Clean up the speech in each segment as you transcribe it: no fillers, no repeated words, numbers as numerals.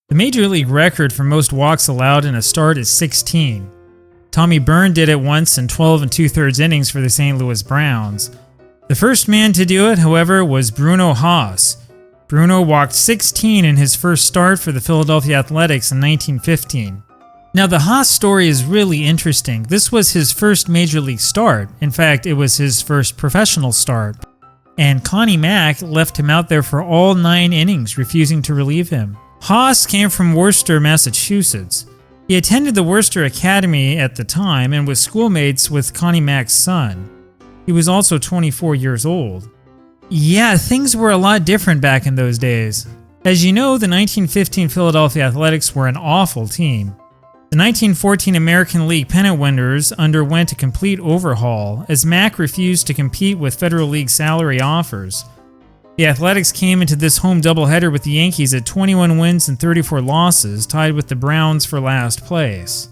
The Major League record for most walks allowed in a start is 16. Tommy Byrne did it once in 12 2/3 innings for the St. Louis Browns. The first man to do it, however, was Bruno Haas. Bruno walked 16 in his first start for the Philadelphia Athletics in 1915. Now, the Haas story is really interesting. This was his first Major League start. In fact, it was his first professional start. And Connie Mack left him out there for all 9 innings, refusing to relieve him. Haas came from Worcester, Massachusetts. He attended the Worcester Academy at the time and was schoolmates with Connie Mack's son. He was also 24 years old. Yeah, things were a lot different back in those days. As you know, the 1915 Philadelphia Athletics were an awful team. The 1914 American League pennant winners underwent a complete overhaul as Mack refused to compete with Federal League salary offers. The Athletics came into this home doubleheader with the Yankees at 21 wins and 34 losses, tied with the Browns for last place.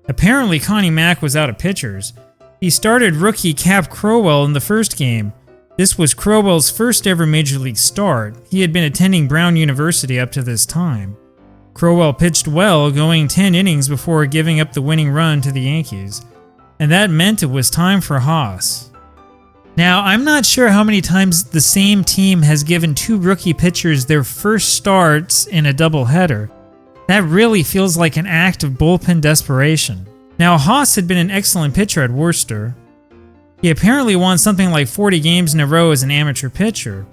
Apparently, Connie Mack was out of pitchers. He started rookie Cap Crowell in the first game. This was Crowell's first ever Major League start. He had been attending Brown University up to this time. Crowell pitched well, going 10 innings before giving up the winning run to the Yankees. And that meant it was time for Haas. Now, I'm not sure how many times the same team has given 2 rookie pitchers their first starts in a doubleheader. That really feels like an act of bullpen desperation. Now, Haas had been an excellent pitcher at Worcester. He apparently won something like 40 games in a row as an amateur pitcher.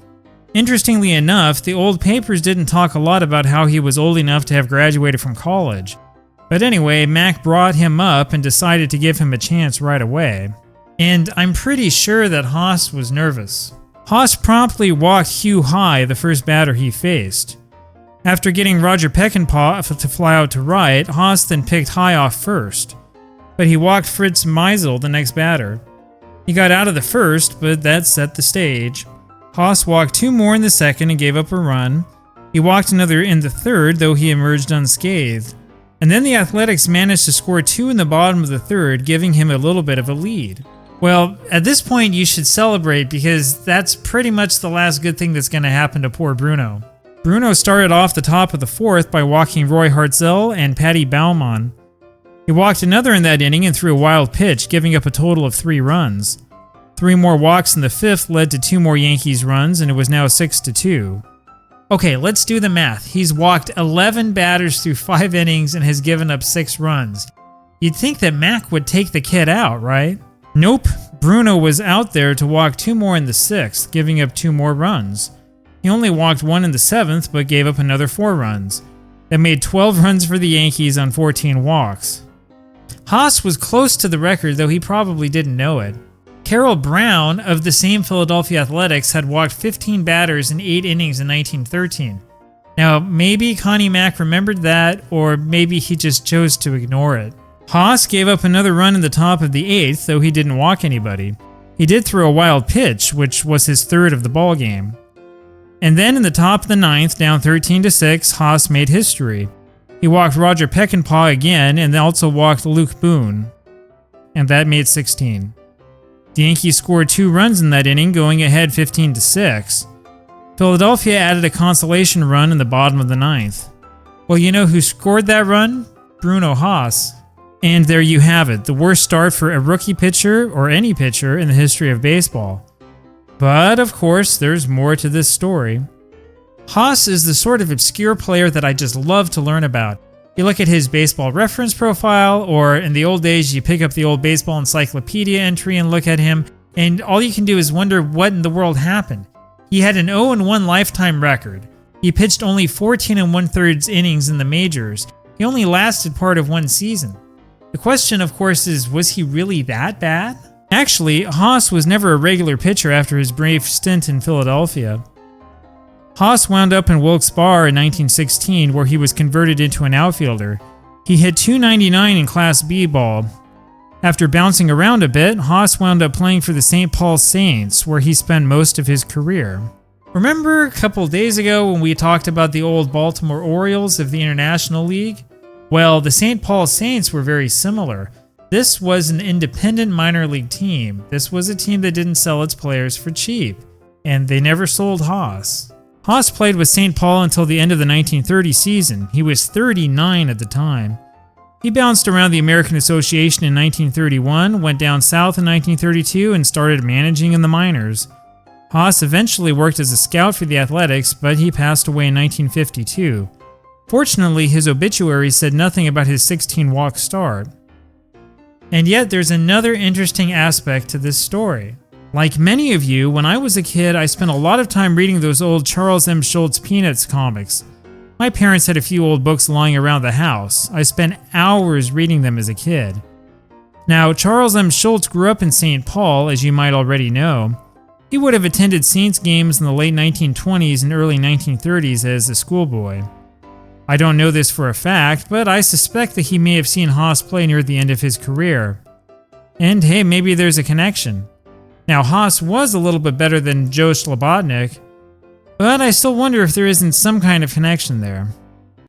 Interestingly enough, the old papers didn't talk a lot about how he was old enough to have graduated from college. But anyway, Mack brought him up and decided to give him a chance right away. And I'm pretty sure that Haas was nervous. Haas promptly walked Hugh High, the first batter he faced. After getting Roger Peckinpah to fly out to right, Haas then picked High off first. But he walked Fritz Meisel, the next batter. He got out of the first, but that set the stage. Haas walked 2 more in the second and gave up a run. He walked another in the third, though he emerged unscathed. And then the Athletics managed to score 2 in the bottom of the third, giving him a little bit of a lead. Well, at this point you should celebrate because that's pretty much the last good thing that's going to happen to poor Bruno. Bruno started off the top of the fourth by walking Roy Hartzell and Patty Baumann. He walked another in that inning and threw a wild pitch, giving up a total of 3 runs. 3 more walks in the fifth led to 2 more Yankees runs, and it was now 6-2. Okay, let's do the math. He's walked 11 batters through 5 innings and has given up 6 runs. You'd think that Mack would take the kid out, right? Nope. Bruno was out there to walk 2 more in the 6th, giving up 2 more runs. He only walked 1 in the 7th, but gave up another 4 runs. That made 12 runs for the Yankees on 14 walks. Haas was close to the record, though he probably didn't know it. Carroll Brown of the same Philadelphia Athletics had walked 15 batters in 8 innings in 1913. Now, maybe Connie Mack remembered that, or maybe he just chose to ignore it. Haas gave up another run in the top of the 8th, though he didn't walk anybody. He did throw a wild pitch, which was his 3rd of the ballgame. And then in the top of the 9th, down 13-6, Haas made history. He walked Roger Peckinpah again, and also walked Luke Boone. And that made 16. The Yankees scored 2 runs in that inning, going ahead 15-6. Philadelphia added a consolation run in the bottom of the 9th. Well, you know who scored that run? Bruno Haas. And there you have it, the worst start for a rookie pitcher or any pitcher in the history of baseball. But of course, there's more to this story. Haas is the sort of obscure player that I just love to learn about. You look at his baseball reference profile, or in the old days, you pick up the old baseball encyclopedia entry and look at him, and all you can do is wonder what in the world happened. He had an 0-1 lifetime record. He pitched only 14 1/3 innings in the majors. He only lasted part of 1 season. The question, of course, is, was he really that bad? Actually, Haas was never a regular pitcher after his brief stint in Philadelphia. Haas wound up in Wilkes-Barre in 1916, where he was converted into an outfielder. He hit .299 in Class B ball. After bouncing around a bit, Haas wound up playing for the St. Paul Saints, where he spent most of his career. Remember a couple days ago when we talked about the old Baltimore Orioles of the International League? Well, the St. Paul Saints were very similar. This was an independent minor league team. This was a team that didn't sell its players for cheap, and they never sold Haas. Haas played with St. Paul until the end of the 1930 season. He was 39 at the time. He bounced around the American Association in 1931, went down south in 1932, and started managing in the minors. Haas eventually worked as a scout for the Athletics, but he passed away in 1952. Fortunately, his obituary said nothing about his 16-walk start. And yet, there's another interesting aspect to this story. Like many of you, when I was a kid, I spent a lot of time reading those old Charles M. Schulz Peanuts comics. My parents had a few old books lying around the house. I spent hours reading them as a kid. Now, Charles M. Schulz grew up in St. Paul, as you might already know. He would have attended Saints games in the late 1920s and early 1930s as a schoolboy. I don't know this for a fact, but I suspect that he may have seen Haas play near the end of his career. And hey, maybe there's a connection. Now, Haas was a little bit better than Joe Strat-O-Matic, but I still wonder if there isn't some kind of connection there.